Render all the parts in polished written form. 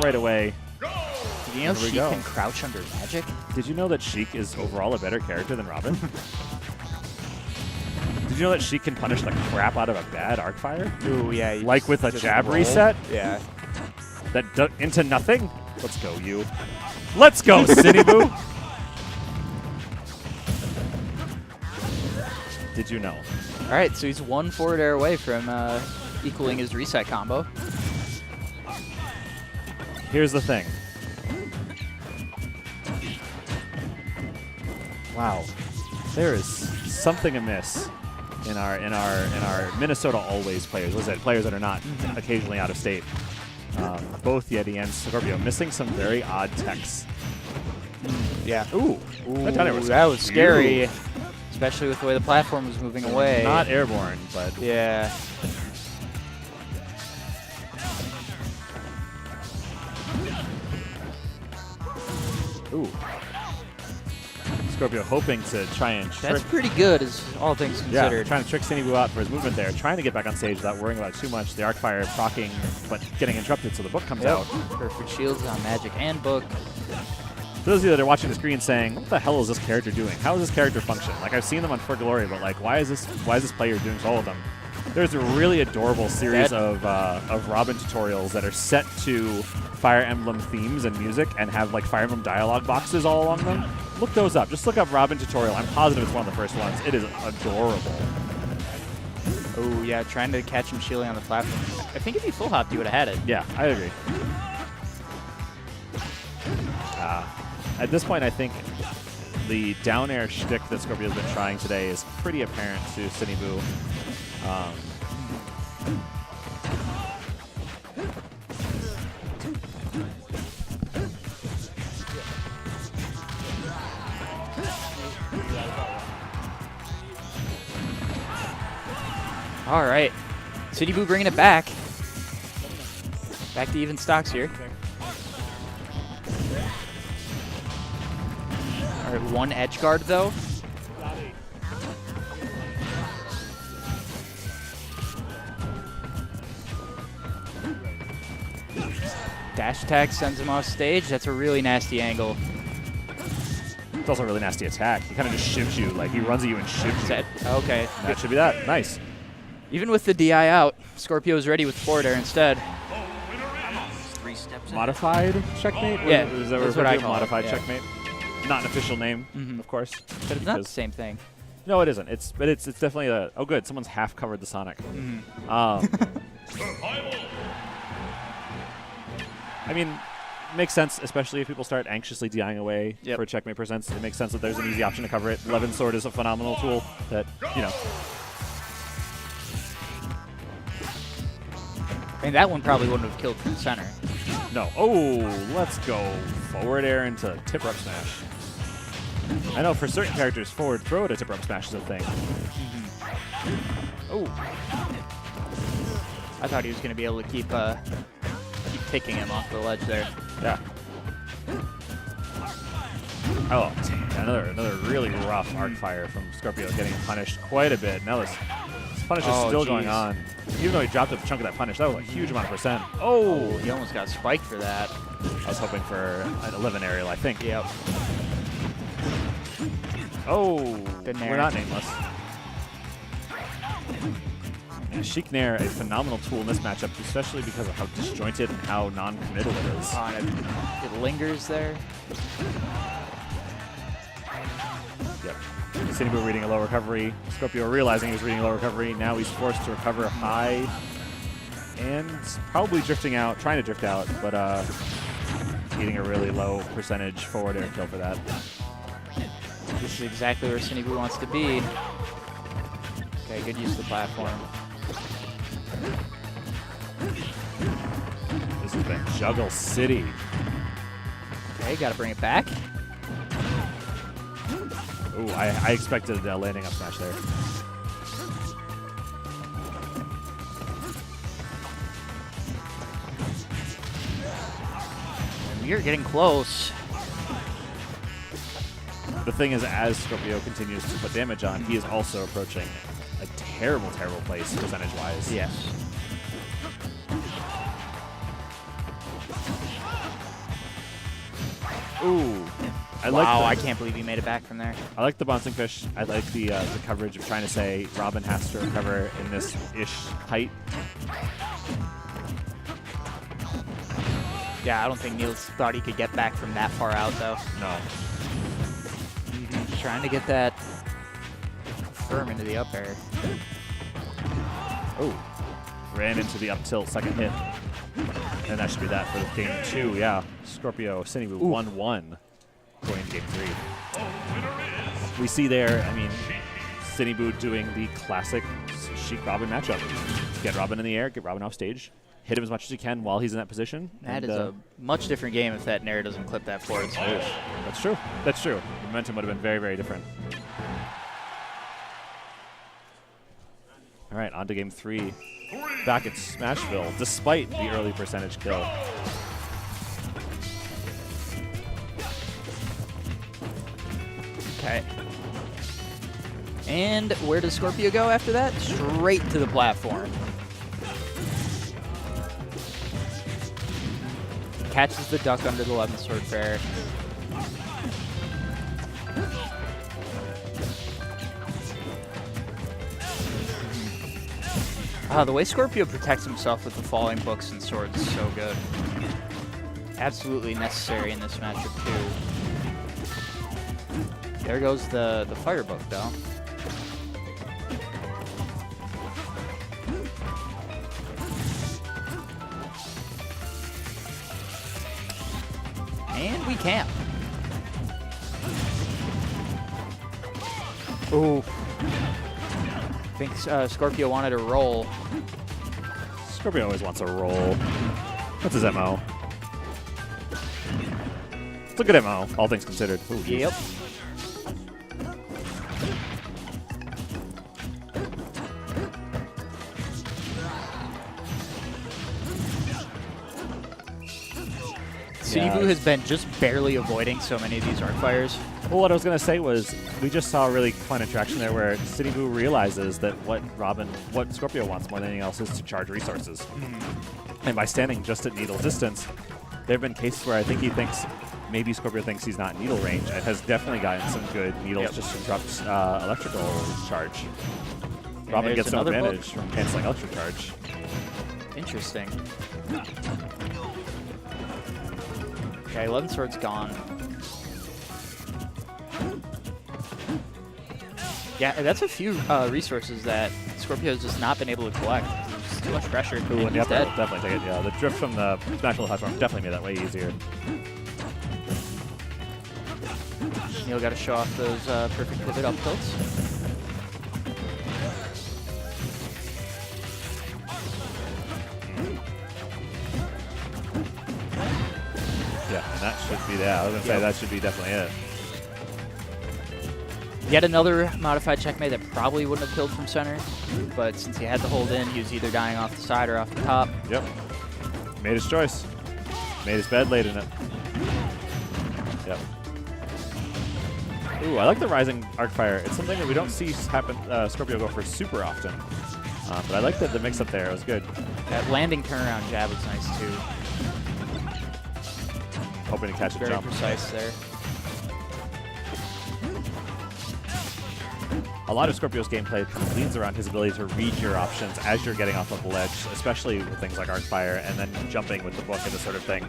right away. Did you know Sheik can crouch under magic? Did you know that Sheik is overall a better character than Robin? Did you know that Sheik can punish the crap out of a bad arc fire? Ooh, yeah. Like with a jab reset? Yeah. That into nothing? Let's go, you. Let's go, Sinnyboo! Did you know? All right, so he's one forward air away from equaling his reset combo. Here's the thing. Wow, there is something amiss in our Minnesota Always players. Was it players that are not occasionally out of state? Both Yeti and Skorpio missing some very odd techs. Yeah. Ooh, that was scary, especially with the way the platform was moving away. Not airborne, but yeah. Ooh. Skorpio hoping to try and trick. That's pretty good, as all things considered. Yeah, trying to trick Sinnyboo out for his movement there. Trying to get back on stage without worrying about too much. The arc fire procking, but getting interrupted, so the book comes out. Perfect shields on magic and book. For those of you that are watching the screen saying, what the hell is this character doing? How does this character function? Like, I've seen them on For Glory, but like, why is this player doing all of them? There's a really adorable series of Robin tutorials that are set to Fire Emblem themes and music and have like Fire Emblem dialogue boxes all along them. Look those up. Just look up Robin tutorial. I'm positive it's one of the first ones. It is adorable. Oh, yeah, trying to catch him shielding on the platform. I think if he full hopped, you would have had it. Yeah, I agree. At this point, I think the down air shtick that Skorpio's been trying today is pretty apparent to Sinnyboo. All right, Sinnyboo bringing it back. Back to even stocks here. All right, one edge guard though. Dash attack sends him off stage. That's a really nasty angle. It's also a really nasty attack. He kind of just shivs you. Like, he runs at you and shivs you. Okay. That should be that. Nice. Even with the DI out, Skorpio's ready with forward air instead. Modified checkmate? Yeah, that's what I call modified checkmate. Not an official name, of course. But it's not the same thing. No, it isn't. It's definitely a... Oh, good. Someone's half covered the Sonic. I mean, makes sense, especially if people start anxiously DIing away for checkmate percents. It makes sense that there's an easy option to cover it. Levin Sword is a phenomenal tool that, you know... I mean, that one probably wouldn't have killed from center. No. Oh, let's go. Forward air into tip-up smash. I know for certain characters, forward throw to tip-up smash is a thing. Oh. I thought he was going to be able to keep ticking him off the ledge there. Yeah. Oh, another really rough arc fire from Skorpio, getting punished quite a bit. Now this punish is still going on. Even though he dropped a chunk of that punish, that was a huge amount of percent. Oh, he almost got spiked for that. I was hoping for an 11 aerial, I think. Yep. Oh, we're not nameless. And Sheik Nair, a phenomenal tool in this matchup, especially because of how disjointed and how non-committal it is. It lingers there. Yep. Sinnyboo reading a low recovery. Skorpio realizing he was reading a low recovery. Now he's forced to recover high. And probably drifting out, trying to drift out, but getting a really low percentage forward air kill for that. This is exactly where Sinnyboo wants to be. Okay, good use of the platform. This has been Juggle City. Okay, gotta bring it back. Ooh, I expected landing up smash there. And we are getting close. The thing is, as Skorpio continues to put damage on, he is also approaching a terrible, terrible place percentage-wise. Yes. Ooh. I can't believe he made it back from there. I like the bouncing fish. I like the coverage of trying to say Robin has to recover in this ish height. Yeah, I don't think Niels thought he could get back from that far out, though. No. Trying to get that firm into the up air. Oh. Ran into the up tilt second hit. And that should be that for the game 2. Yeah. Skorpio, Sinnyboo 1-1 going into game 3. We see there, I mean, Sinnyboo doing the classic Sheik Robin matchup. Get Robin in the air, get Robin off stage, hit him as much as you can while he's in that position. That is a much different game if that Nair doesn't clip that forward smash. That's true. That's true. The momentum would have been very, very different. All right, on to game 3. Back at Smashville, despite the early percentage kill. Okay. And where does Skorpio go after that? Straight to the platform. Catches the duck under the 11th sword fair. The way Skorpio protects himself with the falling books and swords is so good. Absolutely necessary in this matchup too. There goes the fire book though. And we camp. Ooh. I think Skorpio wanted to roll. Skorpio always wants a roll. That's his MO. It's a good MO, all things considered. Ooh, yep. Sinnyboo has been just barely avoiding so many of these arc fires. Well, what I was going to say was we just saw a really fun interaction there where Sinnyboo realizes that what Skorpio wants more than anything else is to charge resources. Mm-hmm. And by standing just at needle distance, there have been cases where I think he thinks maybe Skorpio thinks he's not in needle range and has definitely gotten some good needles just to disrupt electrical charge. And Robin gets no advantage from canceling electric charge. Interesting. Okay, 11 sword's gone. Yeah, that's a few resources that Skorpio's just not been able to collect. There's just too much pressure. Ooh, and he's dead. Definitely take it. Yeah, the drift from the Smash WiiU platform definitely made that way easier. Neil got to show off those perfect pivot up tilts. Yeah, and that should be that. I was going to say that should be definitely it. Yet another modified checkmate that probably wouldn't have killed from center, but since he had to hold in, he was either dying off the side or off the top. Yep. Made his choice. Made his bed, laid in it. Yep. Ooh, I like the rising arc fire. It's something that we don't see happen. Skorpio go for super often, but I like the mix-up there. It was good. That landing turnaround jab was nice too. Hoping to catch a jump. Very precise there. A lot of Skorpio's gameplay leans around his ability to read your options as you're getting off of the ledge, especially with things like arc fire and then jumping with the book and this sort of thing.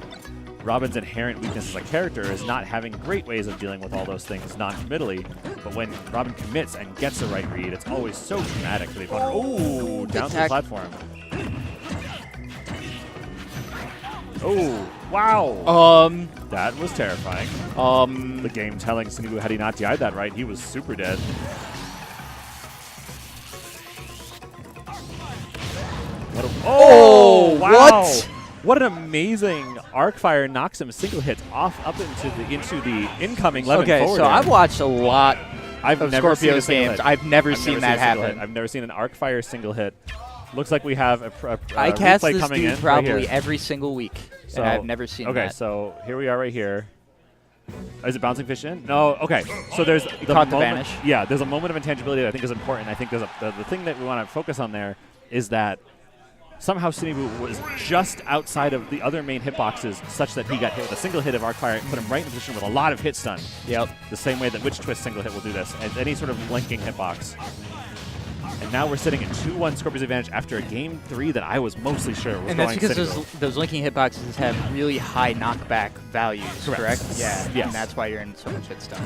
Robin's inherent weakness as a character is not having great ways of dealing with all those things non-committally, but when Robin commits and gets the right read, it's always so dramatic for the opponent. Ooh, down to the platform. Oh, wow. That was terrifying. The game telling Sinnyboo had he not DI'd that right, he was super dead. Oh, wow. What? What an amazing arc fire, knocks him single hits off up into the incoming 11 okay, forward. So I've watched a lot of Skorpio's games. I've never seen that happen. I've never seen an arc fire single hit. Looks like we have a I cast replay this coming dude in probably right here. every single week, So, and I've never seen that. Okay, so here we are right here. Is it bouncing fish in? No. Okay. So there's the caught the moment. vanish. Yeah, there's a moment of intangibility that I think is important. I think there's the thing that we want to focus on there is that Somehow Sinnyboo was just outside of the other main hitboxes such that he got hit with a single hit of Arcfire and put him right in a position with a lot of hit stun. Yep. The same way that Witch Twist single hit will do this, and any sort of blinking hitbox. And now we're sitting at 2-1 Skorpio's advantage after a game 3 that I was mostly sure was and going that's because Sinnyboo. those linking hitboxes have really high knockback values, correct? Yeah, yes. and that's why you're in so much hit stun.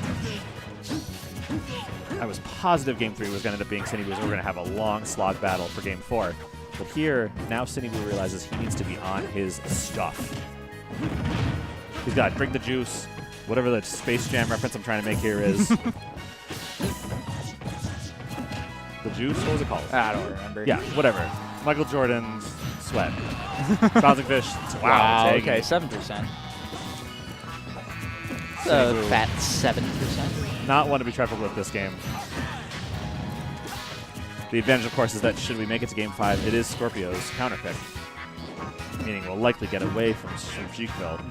I was positive game 3 was going to end up being Sinnyboo, so we're going to have a long slog battle for game 4. But here, now Sinnyboo realizes he needs to be on his stuff. He's got to drink the juice, whatever the Space Jam reference I'm trying to make here is. The juice? What was it called? I don't remember. Yeah, whatever. Michael Jordan's sweat. Bouncing Fish. Wow, taking. okay, 7%. Sinnyboo. Fat 7%. Not one to be trifled with this game. The advantage, of course, is that should we make it to game 5, it is Skorpio's counter pick. Meaning we'll likely get away from Sheikville.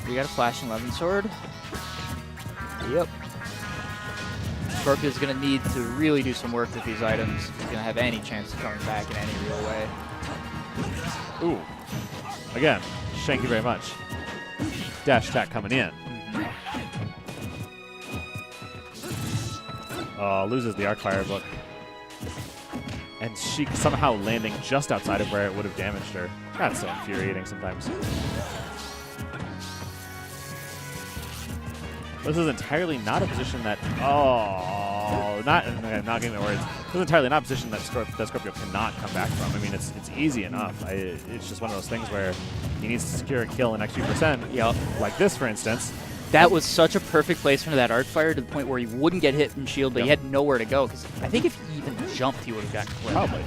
We got a Flashing 11 sword. Yep. Skorpio's going to need to really do some work with these items if he's going to have any chance of coming back in any real way. Ooh. Again, thank you very much. Dash attack coming in. Loses the Arcfire book. And Sheik somehow landing just outside of where it would have damaged her. That's so infuriating sometimes. This is entirely not a position that, not getting the words. This is entirely not a position that Skorpio cannot come back from. I mean, it's easy enough. It's just one of those things where he needs to secure a kill in next few percent. Yep. Like this, for instance. That was such a perfect placement of that Arcfire to the point where he wouldn't get hit from shield, but he had nowhere to go. Because I think if he even jumped, he would have gotten clipped. Probably.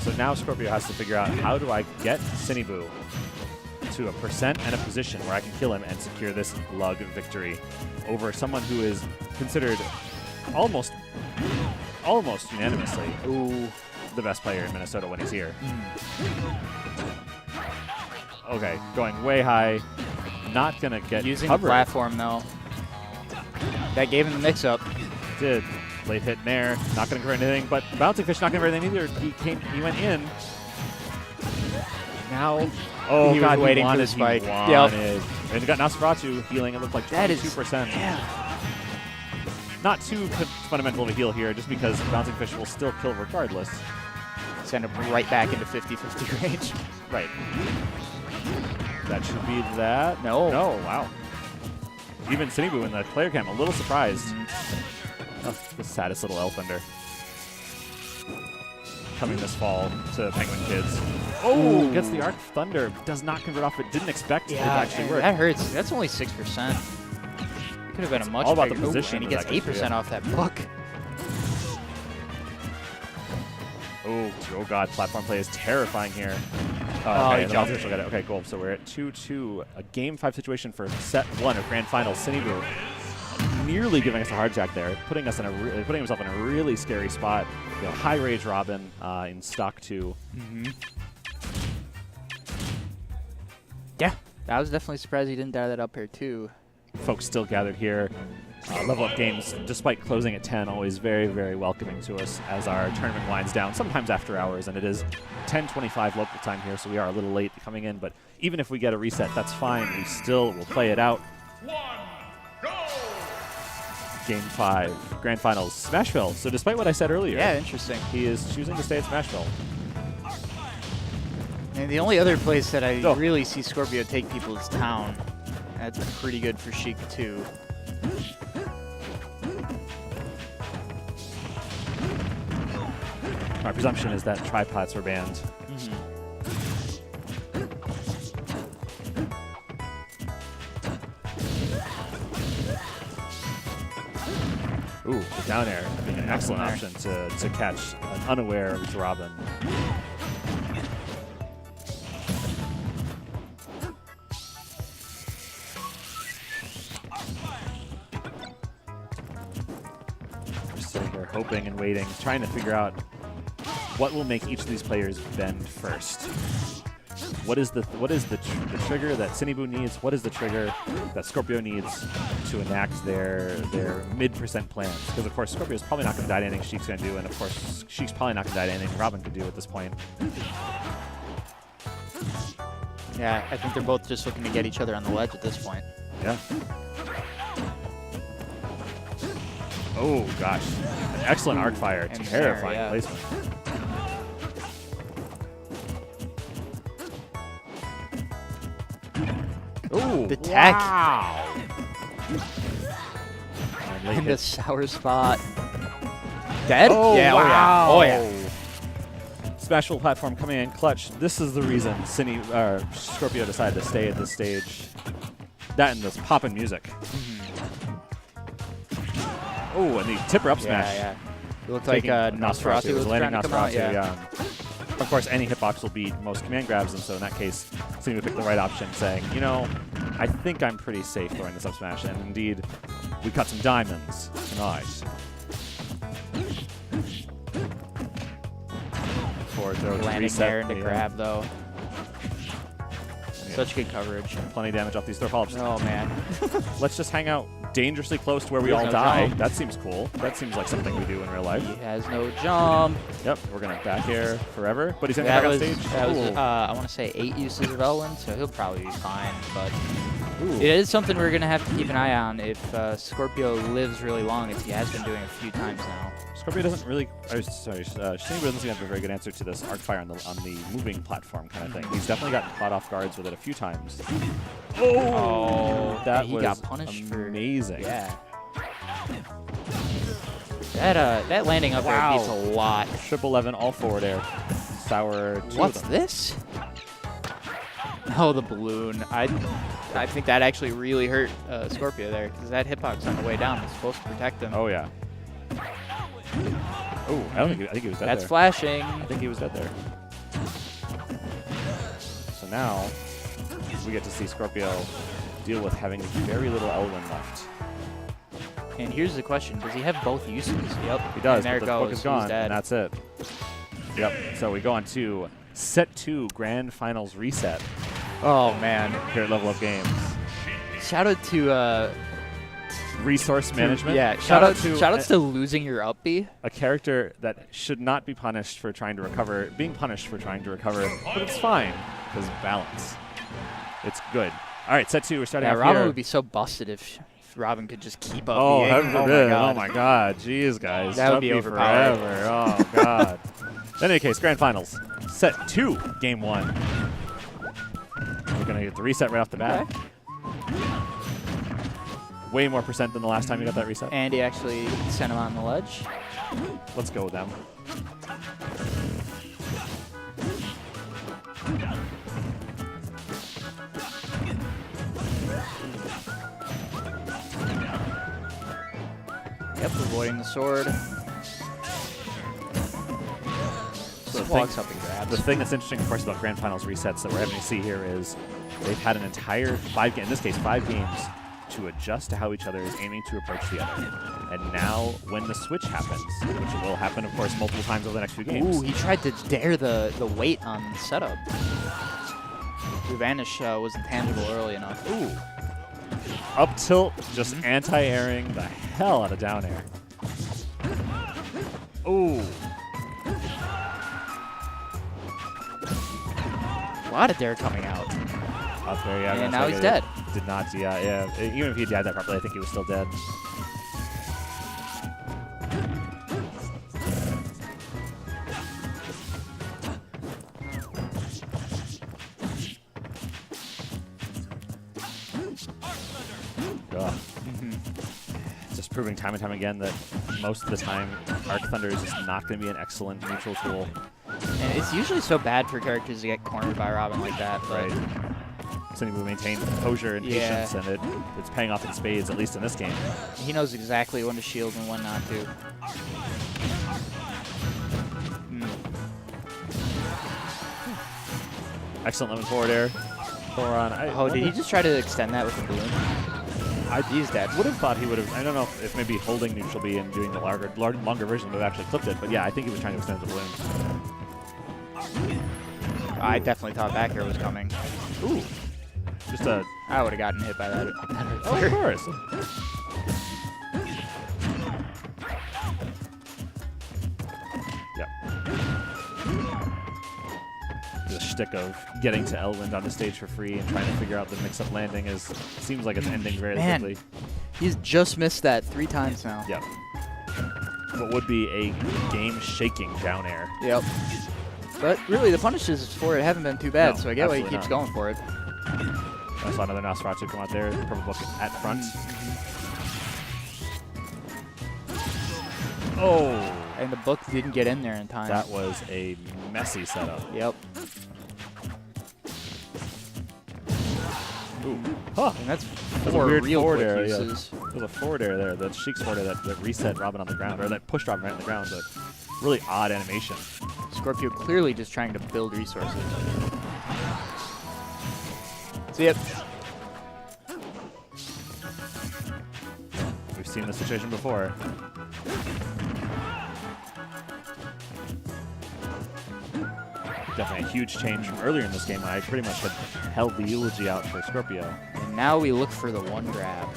So now Skorpio has to figure out, how do I get Sinnyboo to a percent and a position where I can kill him and secure this lug victory over someone who is considered almost unanimously the best player in Minnesota when he's here. Okay, going way high. Not going to get using covered. the platform, though. That gave him the mix-up. Did. Late hit in there. Not going to convert anything, but Bouncing Fish not going to convert anything either. He went in. Now, he was waiting for the spike. Yep. And he got Sm4sh healing. It looked like 22%. Yeah. Not too fundamental of a heal here, just because Bouncing Fish will still kill regardless. Send him right back into 50-50 range. Right. That should be that. No. No, wow. Even Sinnyboo in the player cam, a little surprised. Oh, the saddest little Elfender. Coming this fall to Penguin Kids. Oh, gets the Arc Thunder. Does not convert off, but didn't expect it to actually work. That hurts. That's only 6%. Could have been a much all about bigger. the position. And he gets 8% off that book. Oh God, platform play is terrifying here. Okay, the Monsters will get it. Okay, cool. So we're at 2-2. A game 5 situation for set 1 of Grand Final. Sinnyboo nearly giving us a hard jack there, putting himself in a really scary spot. You know, high rage Robin in stock 2. Yeah, I was definitely surprised he didn't dial that up here too. Folks still gathered here. Level Up Games, despite closing at 10, always very, very welcoming to us as our tournament winds down, sometimes after hours, and it is 10:25 local time here, so we are a little late coming in, but even if we get a reset, that's fine. We still will play it out. Game 5, Grand Finals, Smashville. So despite what I said earlier, yeah, interesting. He is choosing to stay at Smashville. And the only other place that I really see Skorpio take people is Town. That's pretty good for Sheik too. My presumption is that tripods were banned. Ooh, the down air being an excellent option to catch an unaware Robin. We're sitting here hoping and waiting, trying to figure out what will make each of these players bend first. what is the trigger that Sinnyboo needs? What is the trigger that Skorpio needs to enact their mid% plans? Because of course Skorpio is probably not going to die to anything Sheik's going to do, and of course Sheik's probably not going to die to anything Robin could do at this point. Yeah, I think they're both just looking to get each other on the ledge at this point. Yeah. Oh gosh, an excellent arc fire, And terrifying yeah. placement. Ooh, The tech. wow. In the sour spot. Dead? Oh, yeah, wow. Oh yeah. Smash WiiU platform coming in clutch. This is the reason Skorpio decided to stay at this stage. That and this poppin' music. Oh, and the tipper up smash. Yeah, yeah. It looked like Nosferatu was landing trying to come out. Nosferatu, Yeah. Of course, any hitbox will beat most command grabs, and so in that case, Sinnyboo picked the right option, saying, you know, I think I'm pretty safe throwing this up smash, and indeed, we cut some diamonds tonight. Forward throw to Landing reset. there into grab though. Yeah. Such good coverage. Plenty of damage off these throw follow-ups. Oh man. Let's just hang out dangerously close to where we There's all no die. jump. That seems cool. That seems like something we do in real life. He has no jump. Yep, we're gonna back air forever, but he's gonna That come back was, on stage. that was Ooh. I want to say 8 uses of Elwin, so he'll probably be fine. But Ooh. it is something we're gonna have to keep an eye on if Skorpio lives really long, as he has been doing a few times now. Skorpio doesn't really. Sinnyboo doesn't seem to have a very good answer to this arc fire on the moving platform kind of thing. He's definitely gotten caught off guards with it a few times. Oh, that he was got punished amazing. Yeah. That landing up there beats a lot. Triple 11, all forward air. Sour. What's this? Oh, the balloon. I think that actually really hurt Skorpio there, because that hitbox on the way down was supposed to protect him. Oh yeah. Oh, I think he was dead That's there. flashing. I think he was dead there. So now we get to see Skorpio deal with having very little Elwin left. And here's the question: does he have both uses? Yep. He does. And there but it the book goes. is gone, He's dead. and that's it. Yep. So we go on to set 2 grand finals reset Oh man. here at Level Up Games. Shout out to Resource management. Yeah. Shout outs to losing your up B. a character that should not be punished for trying to recover, being punished for trying to recover, but it's fine because balance. It's good. All right, set 2. We're starting Yeah, off Robin here. would be so busted if Robin could just keep up. Oh, being. heaven forbid. God. Oh my God. Jeez, guys. That would be Stop me overpowered. forever. Oh, God. In any case, grand finals. Set 2, game 1. We're going to get the reset right off the bat. Okay. Way more percent than the last time you got that reset. And he actually sent him on the ledge. Let's go with them. Yep, avoiding the sword. So Just walks up and grabs. The thing that's interesting, of course, about grand finals resets that we're having to see here is they've had an entire 5 games, in this case 5 games, to adjust to how each other is aiming to approach the other. And now, when the switch happens, which will happen, of course, multiple times over the next few games. Ooh, he tried to dare the weight on the setup. The vanish wasn't tangible early enough. Ooh. Up tilt, just anti-airing the hell out of down air. Ooh. A lot of dare coming out. Up there, yeah. And that's now like he's it dead. Did not, yeah. Even if he died that properly, I think he was still dead. Just proving time and time again that most of the time, Arc Thunder is just not going to be an excellent neutral tool. And it's usually so bad for characters to get cornered by Robin like that. But Right. Sinnyboo maintained composure and Yeah. patience, and it's paying off in spades, at least in this game. he knows exactly when to shield and when not to. Excellent lemon forward air. Oh, did he just try to extend that with the balloon? He's dead. Would have thought he would have. I don't know if maybe holding neutral B and doing the longer version would have actually clipped it, but yeah, I think he was trying to extend the balloon. I definitely thought back air was coming. Ooh. Just a... I would have gotten hit by that. Oh, of course. Yep. The shtick of getting to Elwind on the stage for free and trying to figure out the mix-up landing seems like it's ending very quickly. He's just missed that 3 times now. Yep. What would be a game-shaking down air. Yep. But really, the punishes for it haven't been too bad, No, so I get why he absolutely keeps not. going for it. I saw another Nosferatu come out there, purple book at front. Oh! And the book didn't get in there in time. That was a messy setup. Yep. Ooh. Huh. And that's That's a 4 weird real forward quick air, yeah. uses. There's a forward air there, the Sheik's forward air that reset Robin on the ground, or that pushed Robin right on the ground, but really odd animation. Skorpio clearly just trying to build resources. See it. We've seen this situation before. Definitely a huge change from earlier in this game when I pretty much had held the eulogy out for Skorpio. And now we look for the 1 grab.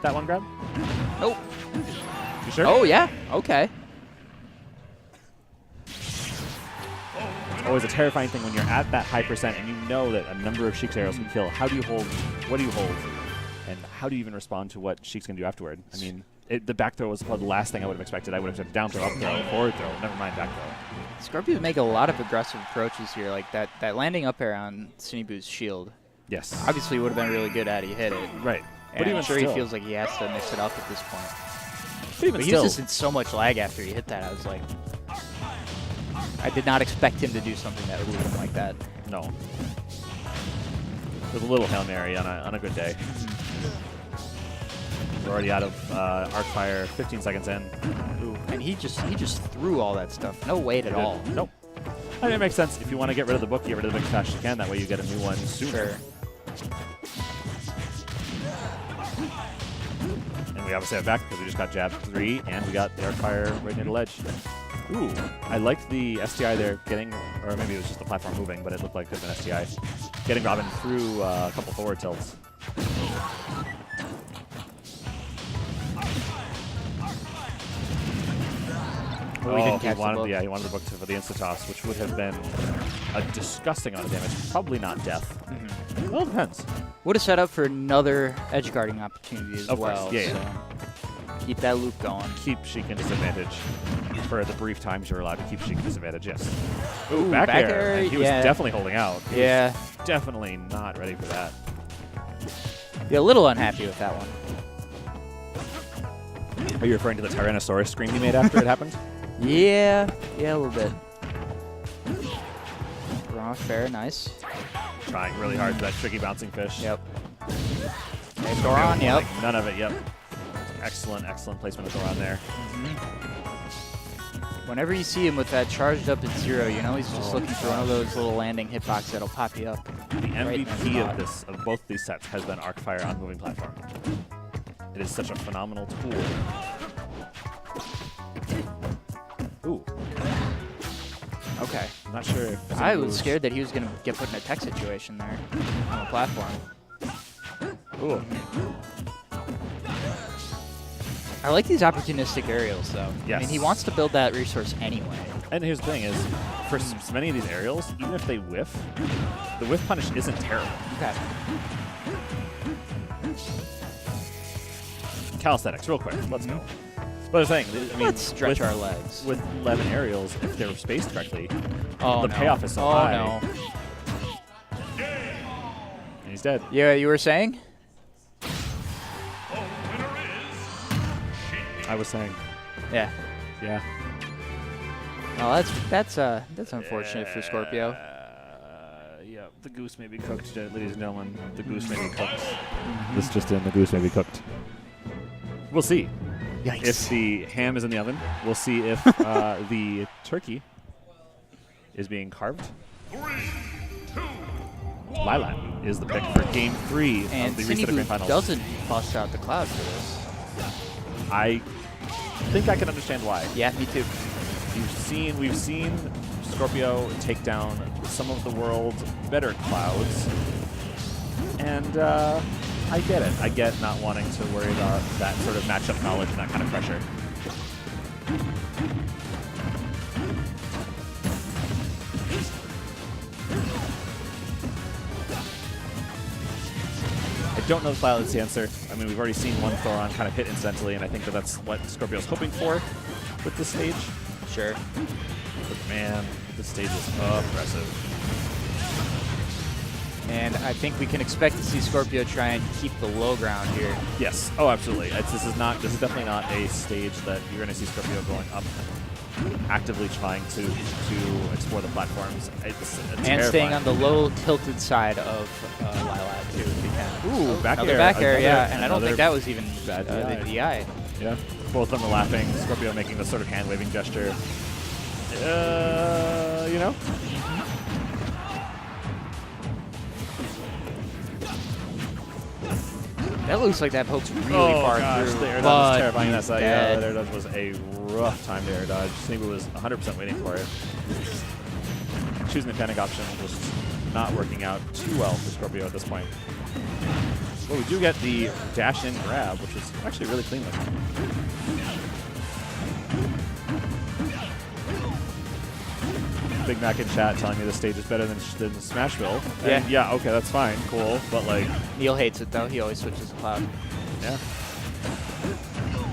That one grab? Oh. You sure? Oh, yeah. Okay. Always a terrifying thing when you're at that high percent and you know that a number of Sheik's arrows can kill. How do you hold? What do you hold? And how do you even respond to what Sheik's going to do afterward? I mean, the back throw was probably the last thing I would have expected. I would have said down throw, up throw, forward throw, never mind back throw. Skorpio's make a lot of aggressive approaches here, like that landing up air on Sinnyboo's shield. Yes. Obviously would have been really good had he hit it. Right. And But even I'm sure still, he feels like he has to mix it up at this point. But even But he still, was just in so much lag after he hit that. I was like, I did not expect him to do something that would leave him like that. no. With a little Hail Mary on a good day. We're already out of arc fire, 15 seconds in. Ooh. And he just threw all that stuff. No weight at all. Nope. I mean, it makes sense. If you want to get rid of the book, you get rid of the book as fast as you can. That way you get a new one sooner. Sure. And we obviously have back because we just got jab 3, and we got the arc fire right near the ledge. Ooh, I liked the STI there getting, or maybe it was just the platform moving, but it looked like it could have been STI. Getting Robin through a couple forward tilts. Oh, he didn't catch he wanted, the book. yeah, he wanted the book for the insta-toss, which would have been a disgusting amount of damage. Probably not death. Well, it depends. Would have set up for another edge guarding opportunity as Of course, well. yeah, So keep that loop going. Keep Sheik in disadvantage for the brief times you're allowed to keep Sheik in disadvantage, yes. Ooh, back back air. air, And he was yeah. definitely holding out. He Yeah. was definitely not ready for that. Yeah, a little unhappy with that one. Are you referring to the Tyrannosaurus scream he made after it happened? Yeah, a little bit. Raw, fair, nice. Trying really hard for that tricky bouncing fish. Yep. Okay, Doron, yep. Like, none of it, yep. Excellent, excellent placement of Doron there. Whenever you see him with that charged up at 0, you know he's just looking for one of those little landing hitboxes that'll pop you up. The Right in MVP that of spot. both these sets has been arc fire on moving platform. It is such a phenomenal tool. Ooh. Okay. I'm not sure if I was scared that he was going to get put in a tech situation there on the platform. Ooh. I like these opportunistic aerials, though. Yes. I mean, he wants to build that resource anyway. And here's the thing is, for many of these aerials, even if they whiff, the whiff punish isn't terrible. Okay. Calisthenics, real quick. Let's go. But I was saying, I mean, Let's stretch with, our legs. with 11 aerials, if they're spaced correctly, Oh, the no. payoff is so Oh, high. no. And he's dead. Yeah, you were saying? I was saying, Yeah. yeah. Oh, that's unfortunate for Skorpio. Yeah, the goose may be cooked, ladies and gentlemen. The goose may be cooked. This just in, the goose may be cooked. We'll see. Yikes. If the ham is in the oven, we'll see if the turkey is being carved. 3, 2, 1. Lilac is the pick for Game 3 And of the Reset of Grand Sinnyboo Finals. doesn't bust out the cloud for this. I think I can understand why. Yeah, me too. we've seen Skorpio take down some of the world's better clouds, and I get it. I get not wanting to worry about that sort of matchup knowledge and that kind of pressure. I don't know the Violet's answer. I mean, we've already seen one Thoron kind of hit incidentally, and I think that that's what Skorpio's hoping for with this stage. Sure. But man, this stage is oppressive. And I think we can expect to see Skorpio try and keep the low ground here. Yes. Oh, absolutely. This is definitely not a stage that you're going to see Skorpio going up, actively trying to explore the platforms. It's and staying on the low tilted side of Lilat too, if he can. Ooh, back air. Back air, yeah. And I don't think that was even bad the DI. Yeah. Both of them are laughing. Skorpio making this sort of hand waving gesture. You know. That looks like that pokes really far through. The air dodge was terrifying. That's yeah, the air dodge was a rough time to air dodge. Sinnyboo was 100% waiting for it. Choosing the panic option just not working out too well for Skorpio at this point. But we do get the dash in grab, which is actually really clean looking. Big Mac in chat telling me the stage is better than Smashville. Yeah. And yeah, okay, that's fine, cool, but like... Neil hates it though, he always switches the cloud. Yeah.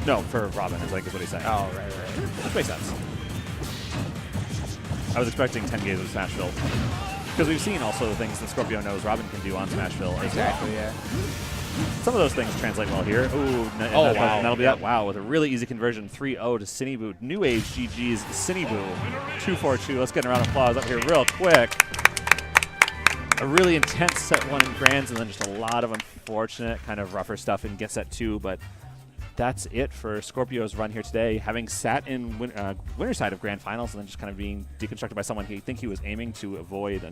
No, for Robin, is what he's saying. Oh, right. Which makes sense. I was expecting 10 games of Smashville. Because we've seen also the things that Skorpio knows Robin can do on Smashville as exactly, well. Yeah. Some of those things translate well here. Ooh, wow. And that'll be that. Wow, with a really easy conversion, 3-0 to Sinnyboo. New Age GG's Sinnyboo242. Let's get a round of applause up here real quick. A really intense set 1 in Grands, and then just a lot of unfortunate kind of rougher stuff in set 2, but that's it for Skorpio's run here today, having sat in winner's side of Grand Finals and then just kind of being deconstructed by someone he was aiming to avoid until